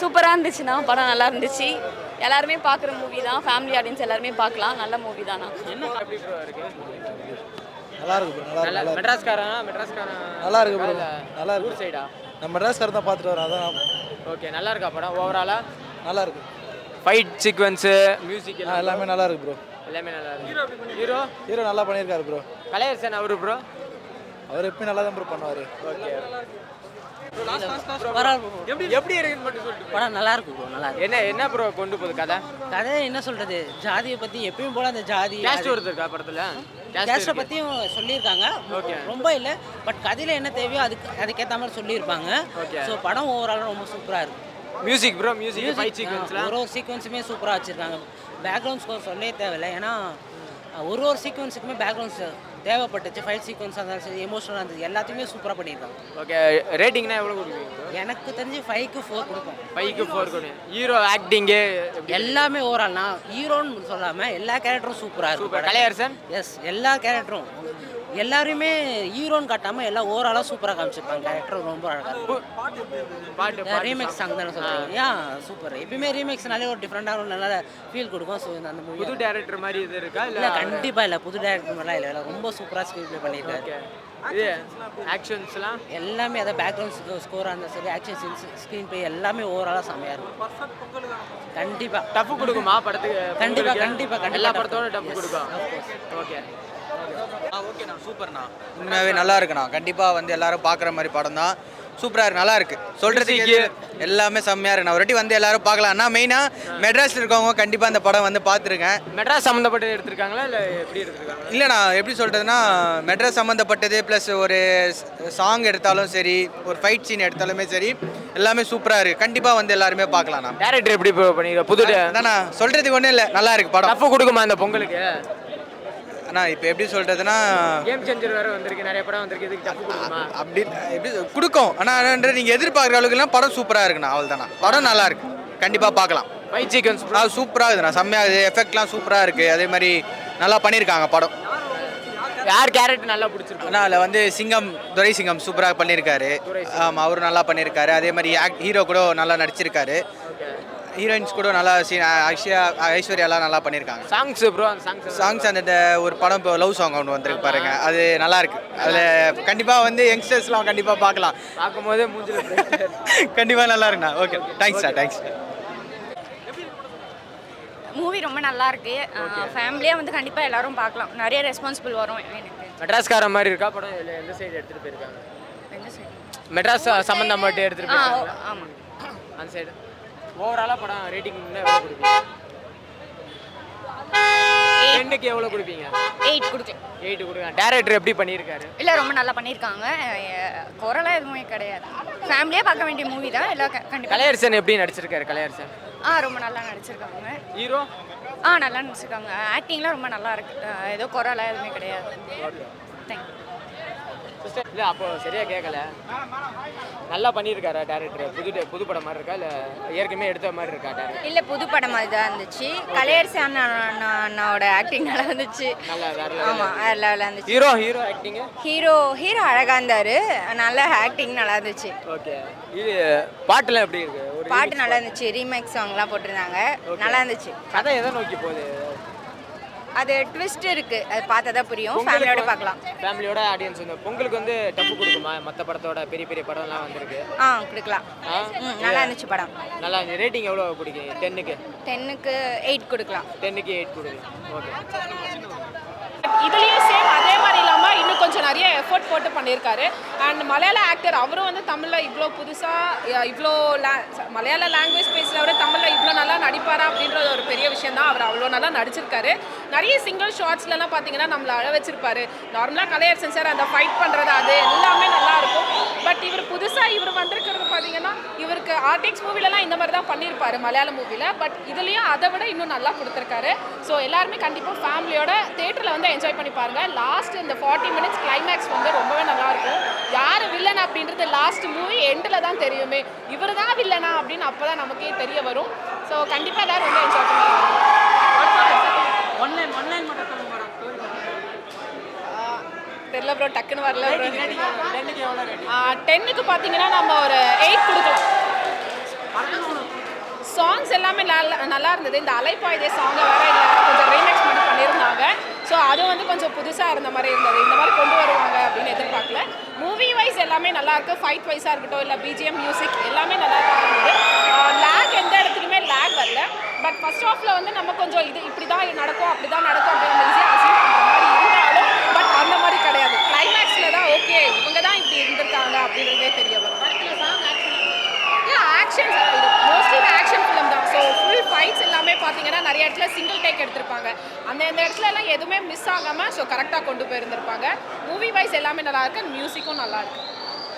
சூப்பராக இருந்துச்சுண்ணா, படம் நல்லா இருந்துச்சு. எல்லாருமே பார்க்குற மூவி தான், ஃபேமிலி ஆடியன்ஸ் எல்லாருமே பார்க்கலாம், நல்ல மூவி தானா. என்ன எப்படி ப்ரோ இருக்கு? நல்லா இருக்கு ப்ரோ. நல்லா மெட்ராஸ்காரன் நல்லா இருக்கு ப்ரோ. நல்லா இருக்கு. ஊர் சைடா? நம்ம மெட்ராஸ்காரர் தான் பார்த்துட்டு வரோம். அதான் ஓகே, நல்லா இருக்கா படம் ஓவராலா? நல்லா இருக்கு. ஃபைட் சீக்வன்ஸு, மியூசிக் எல்லாமே நல்லா இருக்கு ப்ரோ. எல்லாமே நல்லா இருக்கு. ஹீரோ ஹீரோ நல்லா பண்ணியிருக்காரு ப்ரோ. கலையரசன் அவரு ப்ரோ? அவர் எப்பயும் நல்லா தான் ப்ரோ பண்ணுவார். ஓகே. எப்படி இருக்குன்னு மட்டும் சொல்லிட்டு படம் நல்லா இருக்கு ப்ரோ. நல்லா இருக்கு. என்ன ப்ரோ கொண்டு போகுது கதை? கதை என்ன சொல்றது, ஜாதியை பத்தி எப்பயும் போல அந்த ஜாதி கேஸ்ட் வருது இருக்கா படத்துல? கேஸ்ட்டை பத்தியும் சொல்லியிருக்காங்க. ரொம்ப இல்லை, பட் கதையில என்ன தேவையோ அதுக்கேற்ற மாதிரி சொல்லியிருப்பாங்க. ஸோ படம் ஓவரால் ரொம்ப சூப்பராக இருக்கு. மியூசிக் ப்ரோ, மியூசிக் ஃபைட் சீக்வன்ஸ்லாம் ஒரு சீக்வன்ஸுமே சூப்பராக வச்சுருக்காங்க. பேக்ரவுண்ட் ஸ்கோர் சொல்லவே தேவையில்லை, ஏன்னா ஒரு சீக்வன்ஸுக்குமே பேக்ரவுண்ட்ஸ் தேவைப்பட்டுச்சு. ஃபைட் சீக்வன்ஸ் இருந்தாலும் சரி, எமோஷனலாக இருந்தது, எல்லாத்தையுமே சூப்பராக பண்ணியிருக்காங்க. ஓகே, ரேட்டிங்னா எவ்வளோ கொடுப்பீங்க? எனக்கு தெரிஞ்சு 5க்கு 4 கொடுப்போம். 5க்கு 4 கொடுங்க. ஹீரோ ஆக்டிங்கு எல்லாமே ஓவரால், நான் ஹீரோன்னு சொல்லாமல் எல்லா கேரக்டரும் சூப்பராக இருக்கும். கலையரசன் எஸ், எல்லா கேரக்டரும் எல்லாருமே ஹீரோன்னு காட்டாமல் எல்லாம் ஓவராலாக சூப்பராக காமிச்சிருப்பாங்க. கேரக்டர் ரொம்ப அழகாக இருக்கும். பாட்டு ரீமேக்ஸ் சாங் தானே சொல்கிறீங்க? சூப்பர். எப்பயுமே ரீமேக்ஸ்னாலே ஒரு டிஃப்ரெண்டாக ஒரு நல்ல ஃபீல் கொடுக்கும். ஸோ அந்த மூவி புது டேரக்டர் மாதிரி இது இருக்கா? இல்லை, கண்டிப்பாக இல்லை, புது டேரக்டர் மாதிரிலாம் இல்லை, ரொம்ப சூப்பராக ஸ்க்ரீன் ப்ளே பண்ணியிருக்காரு. இது ஆக்ஷன்ஸ்லாம் எல்லாமே அதை பேக்ரவுண்ட் ஸ்கோராக இருந்தால் சரி, ஆக்ஷன் சீன்ஸ், ஸ்க்ரீன் ப்ளே எல்லாமே ஓவராலாக செம்மையாக இருக்கும். கண்டிப்பாக டஃப் கொடுக்குமா படத்துக்கு? கண்டிப்பாக எல்லா படத்தோட டஃப் கொடுக்கும். ஓகே ஓகேண்ணா, சூப்பர்ண்ணா. உண்மையாகவே நல்லா இருக்குண்ணா. கண்டிப்பாக வந்து எல்லாரும் பார்க்குற மாதிரி படம் தான். சூப்பராக இருக்கு, நல்லா இருக்கு. சொல்கிறதுக்கு எல்லாமே செம்மையாக இருக்குண்ணா. ஒரு வாட்டி வந்து எல்லாரும் பார்க்கலாம். ஆனால் மெயினாக மெட்ராஸில் இருக்கவங்க கண்டிப்பாக அந்த படம் வந்து பார்த்துருக்கேன். மெட்ராஸ் சம்மந்தப்பட்டு எடுத்திருக்காங்களா இல்லை எப்படி எடுத்திருக்காங்க? இல்லைண்ணா, எப்படி சொல்கிறதுனா மெட்ராஸ் சம்மந்தப்பட்டது ப்ளஸ் ஒரு சாங் எடுத்தாலும் சரி, ஒரு ஃபைட் சீன் எடுத்தாலுமே சரி, எல்லாமே சூப்பராக இருக்குது. கண்டிப்பாக வந்து எல்லாருமே பார்க்கலாம்ண்ணா. டேரக்டர் எப்படி பண்ணிக்க புது தானே சொல்கிறதுக்கு ஒன்றும் இல்லை, நல்லா இருக்கு படம். டஃப் கொடுக்குமா இந்த பொங்கலுக்கு? அண்ணா இப்போ எப்படி சொல்கிறதுனா கேம் சேஞ்சர் வேறு வந்திருக்கு, நிறைய படம் வந்திருக்கு, இதுக்கு டஃப் கொடுக்குமா? அப்படி எப்படி கொடுக்கும். ஆனால் நீங்கள் எதிர்பார்க்குற அளவுக்குலாம் படம் சூப்பராக இருக்குண்ணா. அவள் தானே படம் நல்லா இருக்கு, கண்டிப்பாக பார்க்கலாம். ஃபைட் சீக்வன்ஸ் சூப்பராக இருக்குதுண்ணா, செம்மையாக இருக்குது. எஃபெக்ட்லாம் சூப்பராக இருக்குது. அதே மாதிரி நல்லா பண்ணியிருக்காங்க படம். யார் கேரக்டர் நல்லா பிடிச்சிருக்கு? ஆனால் அதில் வந்து துரை சிங்கம் சூப்பராக பண்ணியிருக்காரு. ஆமாம், அவரும் நல்லா பண்ணியிருக்காரு. அதே மாதிரி ஹீரோ கூட நல்லா நடிச்சிருக்காரு. ஹீரோயின்ஸ் கூட நல்லா ஐஸ்வர்யாலாம் நல்லா பண்ணியிருக்காங்க. சாங்ஸ் ப்ரோ, அந்த சாங்ஸ் அந்த ஒரு படம் இப்போ லவ் சாங் ஒன்று வந்திருக்கு பாருங்க, அது நல்லா இருக்கு. அதில் கண்டிப்பாக வந்து யங்ஸ்டர்ஸ்லாம் கண்டிப்பாக பார்க்கலாம். பார்க்கும்போது மூஞ்சில் கண்டிப்பாக நல்லா இருக்குண்ணா. Okay, thanks. மூவி ரொம்ப நல்லா இருக்கு, ஃபேமிலியாக வந்து கண்டிப்பாக எல்லாரும் பார்க்கலாம், நிறைய ரெஸ்பான்சிபிள் வரும். எனக்கு மெட்ராஸ்கார மாதிரி இருக்கா படம்? இல்லை எந்த சைடு எடுத்துகிட்டு போயிருக்காங்க? எந்த சைடு? மெட்ராஸ் சம்மந்தம் மட்டும் எடுத்துகிட்டு போயிருக்காங்க. ஆமாம், அந்த சைடு ஓவராலாக படம் ரேட்டிங் எவ்வளோ கொடுப்பீங்க? 10க்கு எவ்வளோ கொடுப்பீங்க? 8 கொடுக்கலாம். 8 கொடுங்க. டேரக்டர் எப்படி பண்ணியிருக்காரு? இல்லை, ரொம்ப நல்லா பண்ணியிருக்காங்க, குறைலாம் எதுவுமே கிடையாது. ஃபேமிலியாக பார்க்க வேண்டிய மூவி தான். எல்லாம் கண்டிப்பாக. கலையரசன் எப்படி நடிச்சிருக்காரு? கலையரசன் ரொம்ப நல்லா நடிச்சிருக்காங்க. ஹீரோ நல்லா நடிச்சிருக்காங்க. ஆக்டிங்லாம் ரொம்ப நல்லா இருக்கு, ஏதோ குறைலாம் எதுவுமே கிடையாது. தேங்க்யூ. இல்லை அப்போ சரியாக கேட்கல. நல்லா பண்ணியிருக்காரா டேரக்டர்? புது படம் மாதிரி இருக்கா இல்லை ஏற்கனவே எடுத்த மாதிரி இருக்கா டேரக்டர்? இல்லை, புது படம் மாதிரி தான் இருந்துச்சு. கலையரசன் அண்ணாவோட ஆக்டிங் நல்லா இருந்துச்சு. ஆமாம், நல்லா இருந்துச்சு. ஹீரோ ஆக்டிங் ஹீரோ அழகாக இருந்தார், நல்ல ஆக்டிங் நல்லா இருந்துச்சு. ஓகே. இது பாட்டுலாம் எப்படி இருக்கு? பாட்டு நல்லா இருந்துச்சு, ரீமேக் சாங்லாம் போட்டிருந்தாங்க, நல்லா இருந்துச்சு. கதை எதை நோக்கி போகுது? அது ட்விஸ்ட் இருக்கு, அது பார்த்தா தான் புரியும். ஃபேமிலியோட பார்க்கலாம். ஃபேமிலியோட ஆடியன்ஸ் வந்து பொங்கலுக்கு வந்து டஃப் கொடுக்குமா? மற்ற படத்தோட பெரிய படம்லாம் வந்திருக்கு. கொடுக்கலாம். நல்லா இருந்துச்சு படம். நல்லா ரேட்டிங் எவ்வளோ கொடுக்குங்க? 10க்கு 8 கொடுக்கலாம். 10க்கு 8 கொடுங்க. ஓகே. இதுலேயும் சேம் அதே மாதிரி இல்லாமல் இன்னும் கொஞ்சம் நிறைய எஃபர்ட் போட்டு பண்ணியிருக்காரு. அண்ட் மலையாள ஆக்டர் அவரும் வந்து தமிழில் இவ்வளோ புதுசாக இவ்வளோ மலையாள லாங்குவேஜ் பேசுகிறத விட தமிழில் இவ்வளோ நல்லா நடிப்பாரா அப்படின்றது ஒரு பெரிய விஷயம் தான். அவர் அவ்வளோ நல்லா நடிச்சிருக்காரு. நிறைய சிங்கிள் ஷார்ட்ஸ்லாம் பார்த்தீங்கன்னா நம்மளை அழ வச்சிருப்பாரு. நார்மலாக கலையரசன் சார் அந்த ஃபைட் பண்ணுறது அது எல்லாமே நல்லாயிருக்கும். பட் இவர் புதுசாக வந்திருக்கிறது பார்த்தீங்கன்னா, இவருக்கு ஆர்டிக்ஸ் மூவிலலாம் இந்த மாதிரி தான் பண்ணியிருப்பாரு மலையாள மூவியில். பட் இதுலேயும் அதை விட இன்னும் நல்லா கொடுத்துருக்காரு. ஸோ எல்லாருமே கண்டிப்பாக ஃபேமிலியோட தேட்டரில் வந்து என்ஜாய் பண்ணி பாருங்க. லாஸ்ட் இந்த 40 மினிட்ஸ் கிளைமேக்ஸ் வந்து ரொம்பவே நல்லாயிருக்கும். யார் வில்லன் அப்படின்றது லாஸ்ட் மூவி எண்டில் தான் தெரியுமே, இவர் தான் வில்லனா அப்படின்னு அப்போ தான் நமக்கே தெரிய வரும். ஸோ கண்டிப்பாக எல்லாரும் வந்து என்ஜாய் பண்ணி தெரியல ப்ரோ, டக்குன்னு வரல ப்ரோ. 10க்கு பார்த்தீங்கன்னா நம்ம ஒரு 8 கொடுக்கலாம். சாங்ஸ் எல்லாமே நல்லா இருந்தது. இந்த அலைப்பாயுதே சாங்கை வேற இதில் கொஞ்சம் ரீமேக்ஸ் பண்ணி பண்ணியிருந்தாங்க. ஸோ அது வந்து கொஞ்சம் புதுசாக இருந்த மாதிரி இருந்தது. இந்த மாதிரி கொண்டு வருவாங்க அப்படின்னு எதிர்பார்க்கல. மூவி வைஸ் எல்லாமே நல்லா இருக்கு. ஃபைட் வைஸாக இருக்கட்டும், இல்லை பிஜிஎம் மியூசிக் எல்லாமே நல்லா தான் இருந்தது. லேக் எந்த இடத்துலையுமே லேக் வரல. பட் ஃபர்ஸ்ட் ஹாஃபில் வந்து நம்ம கொஞ்சம் இது இப்படி தான் நடக்கும் அப்படி தான் நடக்கும் அப்படின்னு ஈஸியாக அசீவ் பண்ணுற மாதிரி இருந்தாலும் பட் அந்த மாதிரி கிடையாது. கிளைமேக்ஸில் தான் ஓகே இவங்க தான் இப்படி இருந்திருக்காங்க அப்படின்றதே தெரிய வரும். ஆக்ஷன் மோஸ்ட்லி ஆக்ஷன் ஃபிலிம் தான். ஸோ ஃபுல் ஃபைட்ஸ் எல்லாமே பார்த்தீங்கன்னா நிறைய இடத்துல சிங்கிள் டேக் எடுத்திருப்பாங்க. அந்த இடத்துல எல்லாம் எதுவுமே மிஸ் ஆகாமல் ஸோ கரெக்டாக கொண்டு போயிருந்திருப்பாங்க. மூவி வைஸ் எல்லாமே நல்லா இருக்கு. மியூசிக்கும் நல்லா இருக்கு.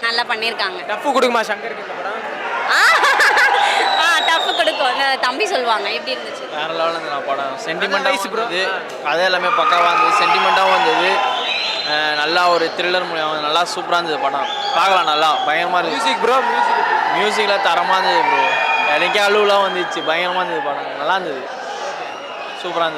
நல்லா பண்ணியிருக்காங்க. டஃப் கொடுக்குமா சங்கருக்கு இந்த படம்? டஃப் கொடுக்கும் தம்பி சொல்லுவாங்க. எப்படி இருந்துச்சு? வேற லெவலில் இருந்தது நான் படம். சென்டிமெண்ட்டாக nice bro. இருந்தது, கதை எல்லாமே பக்காவாக இருந்தது, சென்டிமெண்ட்டாகவும் இருந்தது, நல்லா ஒரு த்ரில்லர் மூலியம் நல்லா சூப்பராக இருந்தது படம். பார்க்கலாம், நல்லா பயங்கரமாக இருந்துச்சு. மியூசிக் ப்ரோ, மியூசிக்லாம் தரமாக இருந்தது ப்ரோ. எனக்கே அழுவலாம் வந்துச்சு, பயங்கரமாக இருந்தது படம், நல்லா இருந்தது, சூப்பராக இருந்தது.